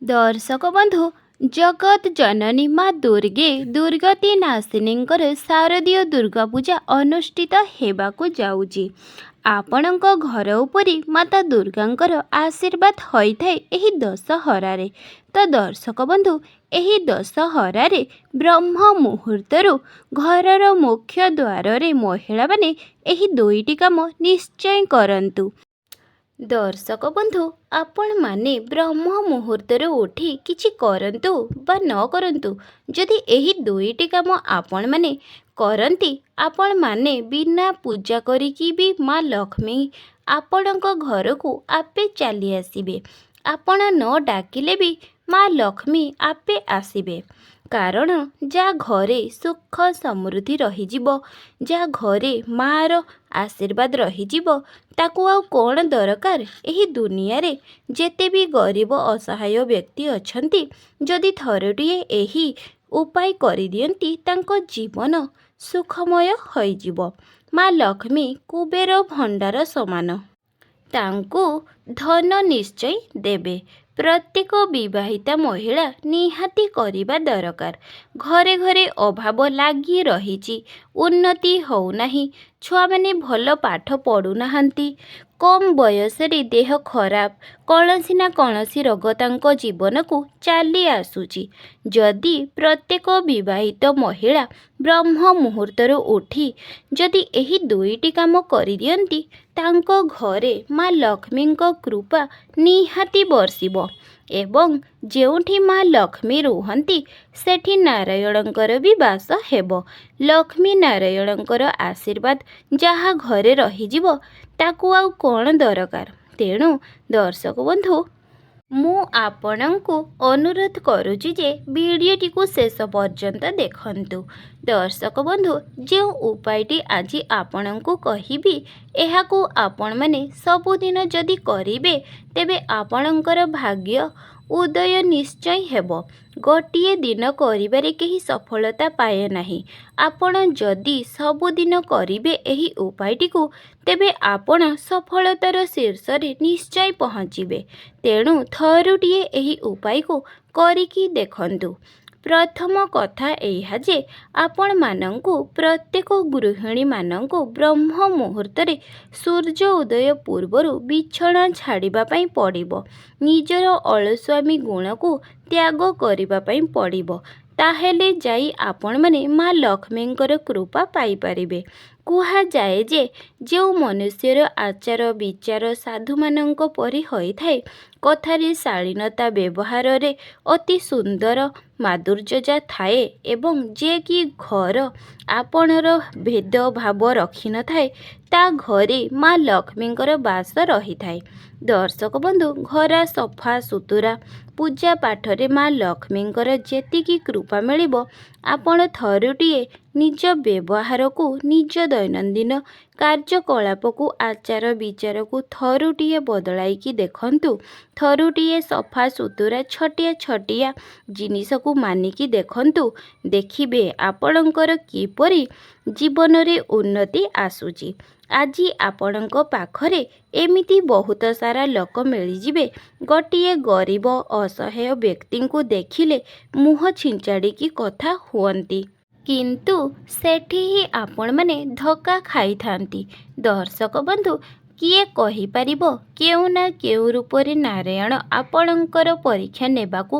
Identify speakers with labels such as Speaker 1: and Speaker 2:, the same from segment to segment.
Speaker 1: ଦର୍ଶକ ବନ୍ଧୁ, ଜଗତ ଜନନୀ ମା ଦୁର୍ଗେ ଦୁର୍ଗତି ନାଶିନୀଙ୍କର ଶାରଦୀୟ ଦୁର୍ଗା ପୂଜା ଅନୁଷ୍ଠିତ ହେବାକୁ ଯାଉଛି। ଆପଣଙ୍କ ଘର ଉପରେ ମାତା ଦୁର୍ଗାଙ୍କର ଆଶୀର୍ବାଦ ହୋଇଥାଏ ଏହି ଦଶହରାରେ। ତ ଦର୍ଶକ ବନ୍ଧୁ, ଏହି ଦଶହରାରେ ବ୍ରହ୍ମ ମୁହୂର୍ତ୍ତରୁ ଘରର ମୁଖ୍ୟ ଦ୍ୱାରରେ ମହିଳାମାନେ ଏହି ଦୁଇଟି କାମ ନିଶ୍ଚୟ କରନ୍ତୁ। ଦର୍ଶକ ବନ୍ଧୁ, ଆପଣମାନେ ବ୍ରହ୍ମ ମୁହୂର୍ତ୍ତରୁ ଉଠି କିଛି କରନ୍ତୁ ବା ନ କରନ୍ତୁ, ଯଦି ଏହି ଦୁଇଟି କାମ ଆପଣମାନେ କରନ୍ତି, ଆପଣମାନେ ବିନା ପୂଜା କରିକି ବି ମା ଲକ୍ଷ୍ମୀ ଆପଣଙ୍କ ଘରକୁ ଆପେ ଚାଲି ଆସିବେ। ଆପଣ ନ ଡାକିଲେ ବି ମା ଲକ୍ଷ୍ମୀ ଆପେ ଆସିବେ। କାରଣ ଯାହା ଘରେ ସୁଖ ସମୃଦ୍ଧି ରହିଯିବ, ଯାହା ଘରେ ମା'ର ଆଶୀର୍ବାଦ ରହିଯିବ, ତାକୁ ଆଉ କ'ଣ ଦରକାର? ଏହି ଦୁନିଆରେ ଯେତେ ବି ଗରିବ ଅସହାୟ ବ୍ୟକ୍ତି ଅଛନ୍ତି, ଯଦି ଥରଟିଏ ଏହି ଉପାୟ କରିଦିଅନ୍ତି, ତାଙ୍କ ଜୀବନ ସୁଖମୟ ହୋଇଯିବ। ମା ଲକ୍ଷ୍ମୀ କୁବେର ଭଣ୍ଡାର ସମାନ। ତାଙ୍କୁ ଧନ ନିଶ୍ଚୟ ଦେବେ। ପ୍ରତ୍ୟେକ ବିବାହିତା ମହିଳା ନିହାତି କରିବା ଦରକାର। ଘରେ ଘରେ ଅଭାବ ଲାଗି ରହିଛି, ଉନ୍ନତି ହେଉନାହିଁ, ଛୁଆମାନେ ଭଲ ପାଠ ପଢ଼ୁନାହାନ୍ତି, କମ୍ ବୟସରେ ଦେହ ଖରାପ, କୌଣସି ନା କୌଣସି ରୋଗ ତାଙ୍କ ଜୀବନକୁ ଚାଲି ଆସୁଛି। ଯଦି ପ୍ରତ୍ୟେକ ବିବାହିତ ମହିଳା ବ୍ରହ୍ମ ମୁହୂର୍ତ୍ତରୁ ଉଠି ଯଦି ଏହି ଦୁଇଟି କାମ କରିଦିଅନ୍ତି, ତାଙ୍କ ଘରେ ମା ଲକ୍ଷ୍ମୀଙ୍କ କୃପା ନିହାତି ବର୍ଷିବ ଏବଂ ଯେଉଁଠି ମା ଲକ୍ଷ୍ମୀ ରୁହନ୍ତି, ସେଠି ନାରାୟଣଙ୍କର ବି ବାସ ହେବ। ଲକ୍ଷ୍ମୀ ନାରାୟଣଙ୍କର ଆଶୀର୍ବାଦ ଯାହା ଘରେ ରହିଯିବ, ତାକୁ ଆଉ କ'ଣ ଦରକାର? ତେଣୁ ଦର୍ଶକ ବନ୍ଧୁ, ମୁଁ ଆପଣଙ୍କୁ ଅନୁରୋଧ କରୁଛି ଯେ ଭିଡ଼ିଓଟିକୁ ଶେଷ ପର୍ଯ୍ୟନ୍ତ ଦେଖନ୍ତୁ। ଦର୍ଶକ ବନ୍ଧୁ, ଯେଉଁ ଉପାୟଟି ଆଜି ଆପଣଙ୍କୁ କହିବି, ଏହାକୁ ଆପଣମାନେ ସବୁଦିନ ଯଦି କରିବେ, ତେବେ ଆପଣଙ୍କର ଭାଗ୍ୟ ଉଦୟ ନିଶ୍ଚୟ ହେବ। ଗୋଟିଏ ଦିନ କରିବାରେ କେହି ସଫଳତା ପାଏ ନାହିଁ। ଆପଣ ଯଦି ସବୁଦିନ କରିବେ ଏହି ଉପାୟଟିକୁ, ତେବେ ଆପଣ ସଫଳତାର ଶୀର୍ଷରେ ନିଶ୍ଚୟ ପହଞ୍ଚିବେ। ତେଣୁ ଥରୁଟିଏ ଏହି ଉପାୟକୁ କରିକି ଦେଖନ୍ତୁ। ପ୍ରଥମ କଥା ଏହା ଯେ ଆପଣମାନଙ୍କୁ ପ୍ରତ୍ୟେକ ଗୃହିଣୀମାନଙ୍କୁ ବ୍ରହ୍ମ ମୁହୂର୍ତ୍ତରେ ସୂର୍ଯ୍ୟ ଉଦୟ ପୂର୍ବରୁ ବିଛଣା ଛାଡ଼ିବା ପାଇଁ ପଡ଼ିବ। ନିଜର ଅଳସୁଆମୀ ଗୁଣକୁ ତ୍ୟାଗ କରିବା ପାଇଁ ପଡ଼ିବ। ତାହେଲେ ଯାଇ ଆପଣମାନେ ମା ଲକ୍ଷ୍ମୀଙ୍କର କୃପା ପାଇପାରିବେ। କୁହାଯାଏ ଯେ ଯେଉଁ ମନୁଷ୍ୟର ଆଚାର ବିଚାର ସାଧୁମାନଙ୍କ ପରି ହୋଇଥାଏ, କଥାରେ ଶାଳୀନତା, ବ୍ୟବହାରରେ ଅତି ସୁନ୍ଦର ମାଧୁର୍ଯ୍ୟ ଥାଏ ଏବଂ ଯେ କି ଘର ଆପଣର ଭେଦଭାବ ରଖିନଥାଏ, ତା ଘରେ ମା ଲକ୍ଷ୍ମୀଙ୍କର ବାସ ରହିଥାଏ। ଦର୍ଶକ ବନ୍ଧୁ, ଘର ସଫା ସୁତୁରା, ପୂଜା ପାଠରେ ମା ଲକ୍ଷ୍ମୀଙ୍କର ଯେତିକି କୃପା ମିଳିବ, ଆପଣ ଥରୁଟିଏ ନିଜ ବ୍ୟବହାରକୁ, ନିଜ ଦୈନନ୍ଦିନ କାର୍ଯ୍ୟକଳାପକୁ, ଆଚାର ବିଚାରକୁ ଥରୁଟିଏ ବଦଳାଇକି ଦେଖନ୍ତୁ। ଥରୁଟିଏ ସଫା ସୁତୁରା ଛୋଟିଆ ଛୋଟିଆ ଜିନିଷକୁ ମାନିକି ଦେଖନ୍ତୁ। ଦେଖିବେ ଆପଣଙ୍କର କିପରି ଜୀବନରେ ଉନ୍ନତି ଆସୁଛି। ଆଜି ଆପଣଙ୍କ ପାଖରେ ଏମିତି ବହୁତ ସାରା ଲୋକ ମିଳିଯିବେ, ଗୋଟିଏ ଗରିବ ଅସହାୟ ବ୍ୟକ୍ତିଙ୍କୁ ଦେଖିଲେ ମୁହଁ ଛିଞ୍ଚାଡ଼ିକି କଥା ହୁଅନ୍ତି। କିନ୍ତୁ ସେଠି ହିଁ ଆପଣମାନେ ଧୋକା ଖାଇଥାନ୍ତି। ଦର୍ଶକ ବନ୍ଧୁ, କିଏ କହିପାରିବ କେଉଁ ନା କେଉଁ ରୂପରେ ନାରାୟଣ ଆପଣଙ୍କର ପରୀକ୍ଷା ନେବାକୁ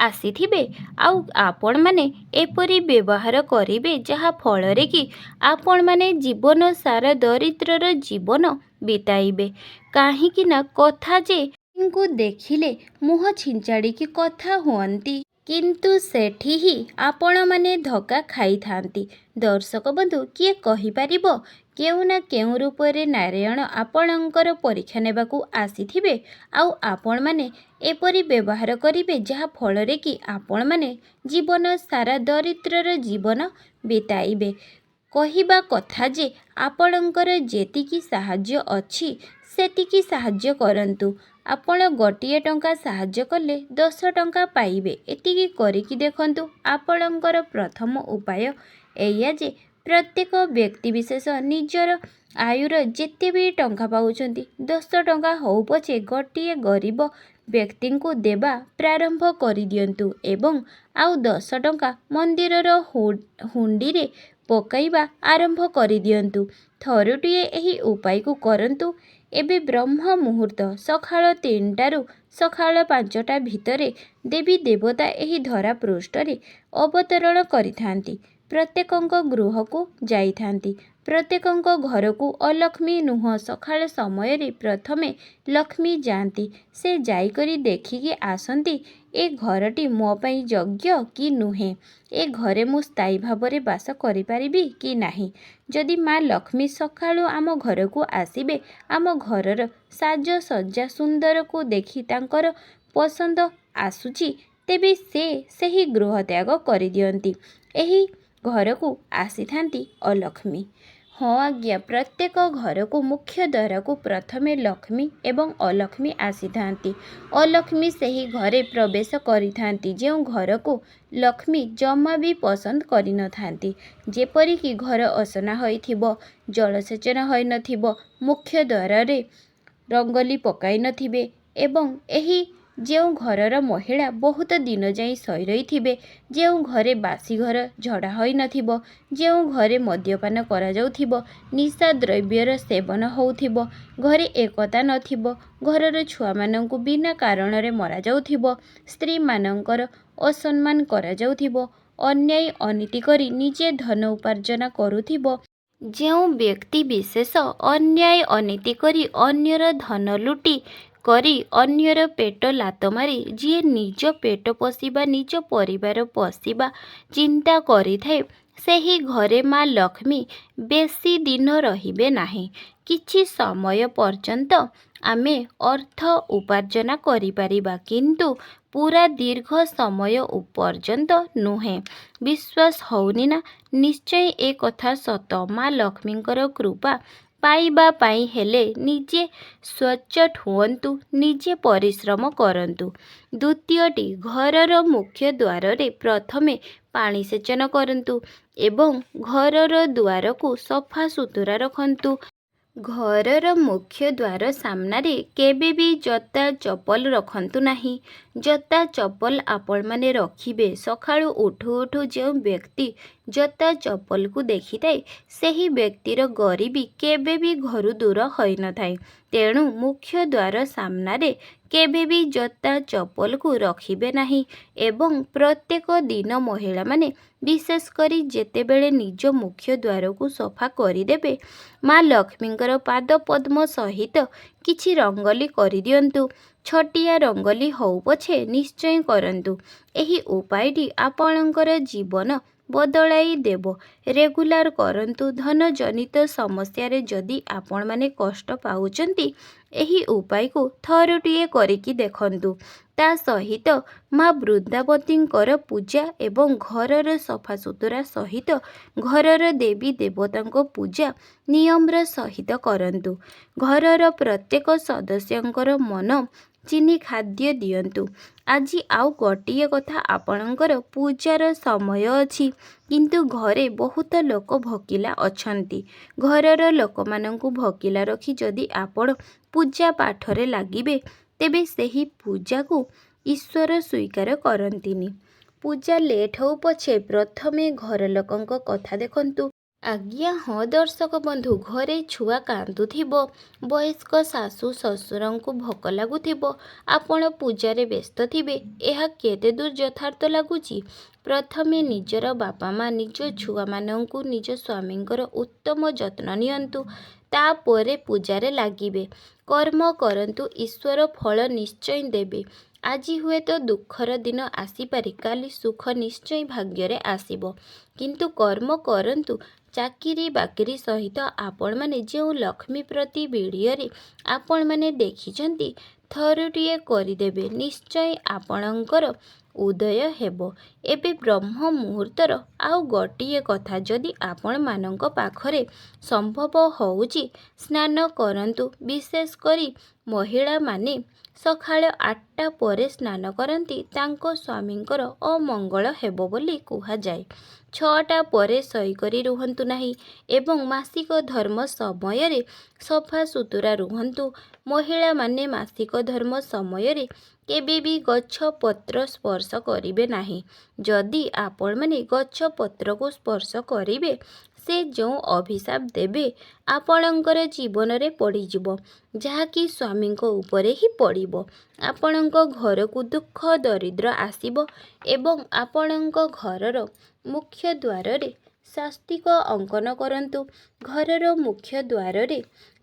Speaker 1: ଆସିଥିବେ, ଆଉ ଆପଣମାନେ ଏପରି ବ୍ୟବହାର କରିବେ ଯାହା ଫଳରେ କି ଆପଣମାନେ ଜୀବନ ସାରା ଦରିଦ୍ରର ଜୀବନ ବିତାଇବେ। କାହିଁକି ନା କଥା ଯେ ଙ୍କୁ ଦେଖିଲେ ମୁହଁ ଛିଞ୍ଚାଡ଼ିକି କଥା ହୁଅନ୍ତି, କିନ୍ତୁ ସେଠି ହିଁ ଆପଣମାନେ ଧୋକା ଖାଇଥାନ୍ତି। ଦର୍ଶକ ବନ୍ଧୁ, କିଏ କହିପାରିବ କେଉଁ ନା କେଉଁ ରୂପରେ ନାରାୟଣ ଆପଣଙ୍କର ପରୀକ୍ଷା ନେବାକୁ ଆସିଥିବେ, ଆଉ ଆପଣମାନେ ଏପରି ବ୍ୟବହାର କରିବେ ଯାହା ଫଳରେ କି ଆପଣମାନେ ଜୀବନ ସାରା ଦରିଦ୍ରର ଜୀବନ ବିତାଇବେ। କହିବା କଥା ଯେ ଆପଣଙ୍କର ଯେତିକି ସାହାଯ୍ୟ ଅଛି, ସେତିକି ସାହାଯ୍ୟ କରନ୍ତୁ। ଆପଣ ଗୋଟିଏ ଟଙ୍କା ସାହାଯ୍ୟ କଲେ 10 ଟଙ୍କା ପାଇବେ। ଏତିକି କରିକି ଦେଖନ୍ତୁ। ଆପଣଙ୍କର ପ୍ରଥମ ଉପାୟ ଏଇଆ ଯେ ପ୍ରତ୍ୟେକ ବ୍ୟକ୍ତିବିଶେଷ ନିଜର ଆୟୁର ଯେତେ ବି ଟଙ୍କା ପାଉଛନ୍ତି, 10 ଟଙ୍କା ହେଉ ପଛେ ଗୋଟିଏ ଗରିବ ବ୍ୟକ୍ତିଙ୍କୁ ଦେବା ପ୍ରାରମ୍ଭ କରିଦିଅନ୍ତୁ ଏବଂ ଆଉ 10 ଟଙ୍କା ମନ୍ଦିରର ହୁଣ୍ଡିରେ ପକାଇବା ଆରମ୍ଭ କରିଦିଅନ୍ତୁ। ଥରୁଟିଏ ଏହି ଉପାୟକୁ କରନ୍ତୁ। ଏବେ ବ୍ରହ୍ମ ମୁହୂର୍ତ୍ତ ସକାଳ 3ଟାରୁ ସକାଳ 5ଟା ଭିତରେ ଦେବୀ ଦେବତା ଏହି ଧରା ପୃଷ୍ଠରେ ଅବତରଣ କରିଥାନ୍ତି। ପ୍ରତ୍ୟେକଙ୍କ ଗୃହକୁ ଯାଇଥାନ୍ତି। ପ୍ରତ୍ୟେକଙ୍କ ଘରକୁ ଅଲକ୍ଷ୍ମୀ ନୁହଁ, ସକାଳ ସମୟରେ ପ୍ରଥମେ ଲକ୍ଷ୍ମୀ ଯାଆନ୍ତି। ସେ ଯାଇକରି ଦେଖିକି ଆସନ୍ତି ଏ ଘରଟି ମୋ ପାଇଁ ଯୋଗ୍ୟ କି ନୁହେଁ, ଏ ଘରେ ମୁଁ ସ୍ଥାୟୀ ଭାବରେ ବାସ କରିପାରିବି କି ନାହିଁ। ଯଦି ମା ଲକ୍ଷ୍ମୀ ସକାଳୁ ଆମ ଘରକୁ ଆସିବେ, ଆମ ଘରର ସାଜସଜ୍ଜା ସୁନ୍ଦରକୁ ଦେଖି ତାଙ୍କର ପସନ୍ଦ ଆସୁଛି, ତେବେ ସେ ସେହି ଗୃହ ତ୍ୟାଗ କରିଦିଅନ୍ତି। ଏହି ଘରକୁ ଆସିଥାନ୍ତି ଅଲକ୍ଷ୍ମୀ। ହଁ ଆଜ୍ଞା, ପ୍ରତ୍ୟେକ ଘରକୁ ମୁଖ୍ୟ ଦ୍ୱାରକୁ ପ୍ରଥମେ ଲକ୍ଷ୍ମୀ ଏବଂ ଅଲକ୍ଷ୍ମୀ ଆସିଥାନ୍ତି। ଅଲକ୍ଷ୍ମୀ ସେହି ଘରେ ପ୍ରବେଶ କରିଥାନ୍ତି ଯେଉଁ ଘରକୁ ଲକ୍ଷ୍ମୀ ଜମା ବି ପସନ୍ଦ କରିନଥାନ୍ତି। ଯେପରିକି ଘର ଅସନା ହୋଇଥିବ, ଜଳସେଚନ ହୋଇନଥିବ, ମୁଖ୍ୟ ଦ୍ୱାରରେ ରଙ୍ଗୋଲି ପକାଇନଥିବେ ଏବଂ ଏହି ଯେଉଁ ଘରର ମହିଳା ବହୁତ ଦିନ ଯାଇ ଶୋଇ ରହିଥିବେ, ଯେଉଁ ଘରେ ବାସି ଘର ଝଡ଼ା ହୋଇନଥିବ, ଯେଉଁ ଘରେ ମଦ୍ୟପାନ କରାଯାଉଥିବ, ନିଶା ଦ୍ରବ୍ୟର ସେବନ ହେଉଥିବ, ଘରେ ଏକତା ନଥିବ, ଘରର ଛୁଆମାନଙ୍କୁ ବିନା କାରଣରେ ମରାଯାଉଥିବ, ସ୍ତ୍ରୀମାନଙ୍କର ଅସମ୍ମାନ କରାଯାଉଥିବ, ଅନ୍ୟାୟ ଅନୀତି କରି ନିଜେ ଧନ ଉପାର୍ଜନ କରୁଥିବ, ଯେଉଁ ବ୍ୟକ୍ତି ବିଶେଷ ଅନ୍ୟାୟ ଅନୀତି କରି ଅନ୍ୟର ଧନ ଲୁଟି କରି ଅନ୍ୟର ପେଟ ଲାତ ମାରି ଯିଏ ନିଜ ପେଟ ପୋଷିବା, ନିଜ ପରିବାର ପୋଷିବା ଚିନ୍ତା କରିଥାଏ, ସେହି ଘରେ ମା ଲକ୍ଷ୍ମୀ ବେଶୀ ଦିନ ରହିବେ ନାହିଁ। କିଛି ସମୟ ପର୍ଯ୍ୟନ୍ତ ଆମେ ଅର୍ଥ ଉପାର୍ଜନ କରିପାରିବା, କିନ୍ତୁ ପୁରା ଦୀର୍ଘ ସମୟ ପର୍ଯ୍ୟନ୍ତ ନୁହେଁ। ବିଶ୍ୱାସ ହେଉନି ନା? ନିଶ୍ଚୟ ଏ କଥା ସତ। ମା ଲକ୍ଷ୍ମୀଙ୍କର କୃପା ପାଇବା ପାଇଁ ହେଲେ ନିଜେ ସଚ୍ଚୋଟ ହୁଅନ୍ତୁ, ନିଜେ ପରିଶ୍ରମ କରନ୍ତୁ। ଦ୍ୱିତୀୟଟି, ଘରର ମୁଖ୍ୟ ଦ୍ୱାରରେ ପ୍ରଥମେ ପାଣି ସେଚନ କରନ୍ତୁ ଏବଂ ଘରର ଦୁଆରକୁ ସଫା ସୁତୁରା ରଖନ୍ତୁ। ଘରର ମୁଖ୍ୟ ଦ୍ୱାର ସାମ୍ନାରେ କେବେ ବି ଜୋତା ଚପଲ ରଖନ୍ତୁ ନାହିଁ। ଜୋତା ଚପଲ ଆପଣମାନେ ରଖିବେ, ସକାଳୁ ଉଠୁ ଉଠୁ ଯେଉଁ ବ୍ୟକ୍ତି ଜୋତା ଚପଲକୁ ଦେଖିଥାଏ, ସେହି ବ୍ୟକ୍ତିର ଗରିବୀ କେବେ ବି ଘରୁ ଦୂର ହୋଇନଥାଏ। ତେଣୁ ମୁଖ୍ୟ ଦ୍ୱାର ସାମ୍ନାରେ କେବେ ବି ଜୋତା ଚପଲକୁ ରଖିବେ ନାହିଁ ଏବଂ ପ୍ରତ୍ୟେକ ଦିନ ମହିଳାମାନେ ବିଶେଷ କରି ଯେତେବେଳେ ନିଜ ମୁଖ୍ୟ ଦ୍ୱାରକୁ ସଫା କରିଦେବେ, ମା ଲକ୍ଷ୍ମୀଙ୍କର ପାଦ ପଦ୍ମ ସହିତ କିଛି ରଙ୍ଗୋଲି କରିଦିଅନ୍ତୁ। ଛୋଟିଆ ରଙ୍ଗୋଲି ହଉ ପଛେ ନିଶ୍ଚୟ କରନ୍ତୁ। ଏହି ଉପାୟଟି ଆପଣଙ୍କର ଜୀବନ ବଦଳାଇ ଦେବ। ରେଗୁଲାର କରନ୍ତୁ। ଧନ ଜନିତ ସମସ୍ୟାରେ ଯଦି ଆପଣମାନେ କଷ୍ଟ ପାଉଛନ୍ତି, ଏହି ଉପାୟକୁ ଥରୁଟିଏ କରିକି ଦେଖନ୍ତୁ। ତା ସହିତ ମା ବୃନ୍ଦାବତୀଙ୍କର ପୂଜା ଏବଂ ଘରର ସଫାସୁତୁରା ସହିତ ଘରର ଦେବୀ ଦେବତାଙ୍କ ପୂଜା ନିୟମର ସହିତ କରନ୍ତୁ। ଘରର ପ୍ରତ୍ୟେକ ସଦସ୍ୟଙ୍କର ମନ ଚିହ୍ନି ଖାଦ୍ୟ ଦିଅନ୍ତୁ। ଆଜି ଆଉ ଗୋଟିଏ କଥା, ଆପଣଙ୍କର ପୂଜାର ସମୟ ଅଛି, କିନ୍ତୁ ଘରେ ବହୁତ ଲୋକ ଭୋକିଲା ଅଛନ୍ତି। ଘରର ଲୋକମାନଙ୍କୁ ଭୋକିଲା ରଖି ଯଦି ଆପଣ ପୂଜା ପାଠରେ ଲାଗିବେ, ତେବେ ସେହି ପୂଜାକୁ ଈଶ୍ୱର ସ୍ୱୀକାର କରନ୍ତିନି। ପୂଜା ଲେଟ୍ ହେଉ ପଛେ ପ୍ରଥମେ ଘର ଲୋକଙ୍କ କଥା ଦେଖନ୍ତୁ। ଆଜ୍ଞା ହଁ ଦର୍ଶକ ବନ୍ଧୁ, ଘରେ ଛୁଆ କାନ୍ଦୁଥିବ, ବୟସ୍କ ଶାଶୁ ଶ୍ୱଶୁରଙ୍କୁ ଭୋକ ଲାଗୁଥିବ, ଆପଣ ପୂଜାରେ ବ୍ୟସ୍ତ ଥିବେ, ଏହା କେତେ ଦୂର ଯଥାର୍ଥ ଲାଗୁଛି? ପ୍ରଥମେ ନିଜର ବାପା ମା, ନିଜ ଛୁଆମାନଙ୍କୁ, ନିଜ ସ୍ୱାମୀଙ୍କର ଉତ୍ତମ ଯତ୍ନ ନିଅନ୍ତୁ, ତାପରେ ପୂଜାରେ ଲାଗିବେ। କର୍ମ କରନ୍ତୁ, ଈଶ୍ୱର ଫଳ ନିଶ୍ଚୟ ଦେବେ। ଆଜି ହୁଏତ ଦୁଃଖର ଦିନ ଆସିପାରେ, କାଲି ସୁଖ ନିଶ୍ଚୟ ଭାଗ୍ୟରେ ଆସିବ। କିନ୍ତୁ କର୍ମ କରନ୍ତୁ। ଚାକିରି ବାକିରି ସହିତ ଆପଣମାନେ ଯେଉଁ ଲକ୍ଷ୍ମୀ ପ୍ରତି ଭିଡ଼ିଓରେ ଆପଣମାନେ ଦେଖିଛନ୍ତି, ଥରୁଟିଏ କରିଦେବେ, ନିଶ୍ଚୟ ଆପଣଙ୍କର ଉଦୟ ହେବ। ଏବେ ବ୍ରହ୍ମ ମୁହୂର୍ତ୍ତର ଆଉ ଗୋଟିଏ କଥା, ଯଦି ଆପଣମାନଙ୍କ ପାଖରେ ସମ୍ଭବ ହେଉଛି, ସ୍ନାନ କରନ୍ତୁ। ବିଶେଷ କରି ମହିଳାମାନେ ସକାଳ 8ଟା ପରେ ସ୍ନାନ କରନ୍ତି ତାଙ୍କ ସ୍ୱାମୀଙ୍କର ଅମଙ୍ଗଳ ହେବ ବୋଲି କୁହାଯାଏ। 6ଟା ପରେ ଶୋଇକରି ରୁହନ୍ତୁ ନାହିଁ ଏବଂ ମାସିକ ଧର୍ମ ସମୟରେ ସଫା ସୁତୁରା ରୁହନ୍ତୁ। ମହିଳାମାନେ ମାସିକ ଧର୍ମ ସମୟରେ କେବେ ବି ଗଛ ପତ୍ର ସ୍ପର୍ଶ କରିବେ ନାହିଁ। ଯଦି ଆପଣମାନେ ଗଛ ପତ୍ରକୁ ସ୍ପର୍ଶ କରିବେ ସେ ଯେଉଁ ଅଭିଶାପ ଦେବେ ଆପଣଙ୍କର ଜୀବନରେ ପଡ଼ିଯିବ, ଯାହାକି ସ୍ୱାମୀଙ୍କ ଉପରେ ହିଁ ପଡ଼ିବ। ଆପଣଙ୍କ ଘରକୁ ଦୁଃଖ ଦରିଦ୍ର ଆସିବ ଏବଂ ଆପଣଙ୍କ ଘରର ମୁଖ୍ୟ ଦ୍ୱାରରେ ସ୍ୱାସ୍ତିକ ଅଙ୍କନ କରନ୍ତୁ। ଘରର ମୁଖ୍ୟ ଦ୍ୱାରରେ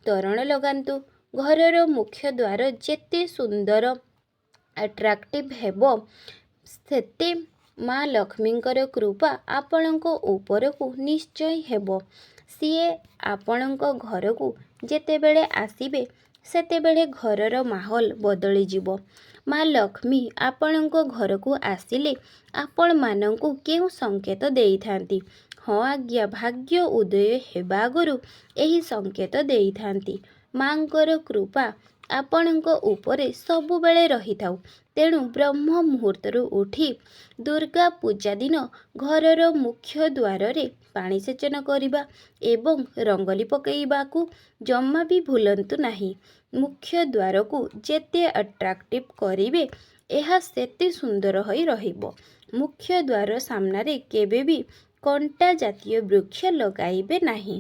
Speaker 1: ତୋରଣ ଲଗାନ୍ତୁ। ଘରର ମୁଖ୍ୟ ଦ୍ୱାର ଯେତେ ସୁନ୍ଦର ଆଟ୍ରାକ୍ଟିଭ୍ ହେବ ସେତେ ମା ଲକ୍ଷ୍ମୀଙ୍କର କୃପା ଆପଣଙ୍କ ଉପରକୁ ନିଶ୍ଚୟ ହେବ। ସିଏ ଆପଣଙ୍କ ଘରକୁ ଯେତେବେଳେ ଆସିବେ ସେତେବେଳେ ଘରର ମାହୋଲ ବଦଳିଯିବ। ମା ଲକ୍ଷ୍ମୀ ଆପଣଙ୍କ ଘରକୁ ଆସିଲେ ଆପଣମାନଙ୍କୁ କେଉଁ ସଂକେତ ଦେଇଥାନ୍ତି? ହଁ ଆଜ୍ଞା, ଭାଗ୍ୟ ଉଦୟ ହେବା ଆଗରୁ ଏହି ସଂକେତ ଦେଇଥାନ୍ତି। ମାଙ୍କର କୃପା ଆପଣଙ୍କ ଉପରେ ସବୁବେଳେ ରହିଥାଉ। ତେଣୁ ବ୍ରହ୍ମ ମୁହୂର୍ତ୍ତରୁ ଉଠି ଦୁର୍ଗା ପୂଜା ଦିନ ଘରର ମୁଖ୍ୟ ଦ୍ୱାରରେ ପାଣି ସେଚନ କରିବା ଏବଂ ରଙ୍ଗୋଲି ପକାଇବାକୁ ଜମା ବି ଭୁଲନ୍ତୁ ନାହିଁ। ମୁଖ୍ୟ ଦ୍ୱାରକୁ ଯେତେ ଆଟ୍ରାକ୍ଟିଭ୍ କରିବେ ଏହା ସେତେ ସୁନ୍ଦର ହୋଇ ରହିବ। ମୁଖ୍ୟ ଦ୍ୱାର ସାମ୍ନାରେ କେବେ ବି କଣ୍ଟା ଜାତୀୟ ବୃକ୍ଷ ଲଗାଇବେ ନାହିଁ।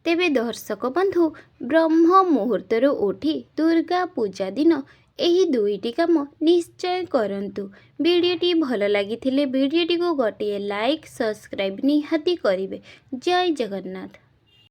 Speaker 1: ତେବେ ଦର୍ଶକ ବନ୍ଧୁ, ବ୍ରହ୍ମ ମୁହୂର୍ତ୍ତରୁ ଉଠି ଦୁର୍ଗା ପୂଜା ଦିନ ଏହି ଦୁଇଟି କାମ ନିଶ୍ଚୟ କରନ୍ତୁ। ଭିଡ଼ିଓଟି ଭଲ ଲାଗିଥିଲେ ଭିଡ଼ିଓଟିକୁ ଗୋଟିଏ ଲାଇକ୍, ସବସ୍କ୍ରାଇବ୍ ନିହାତି କରିବେ। ଜୟ ଜଗନ୍ନାଥ।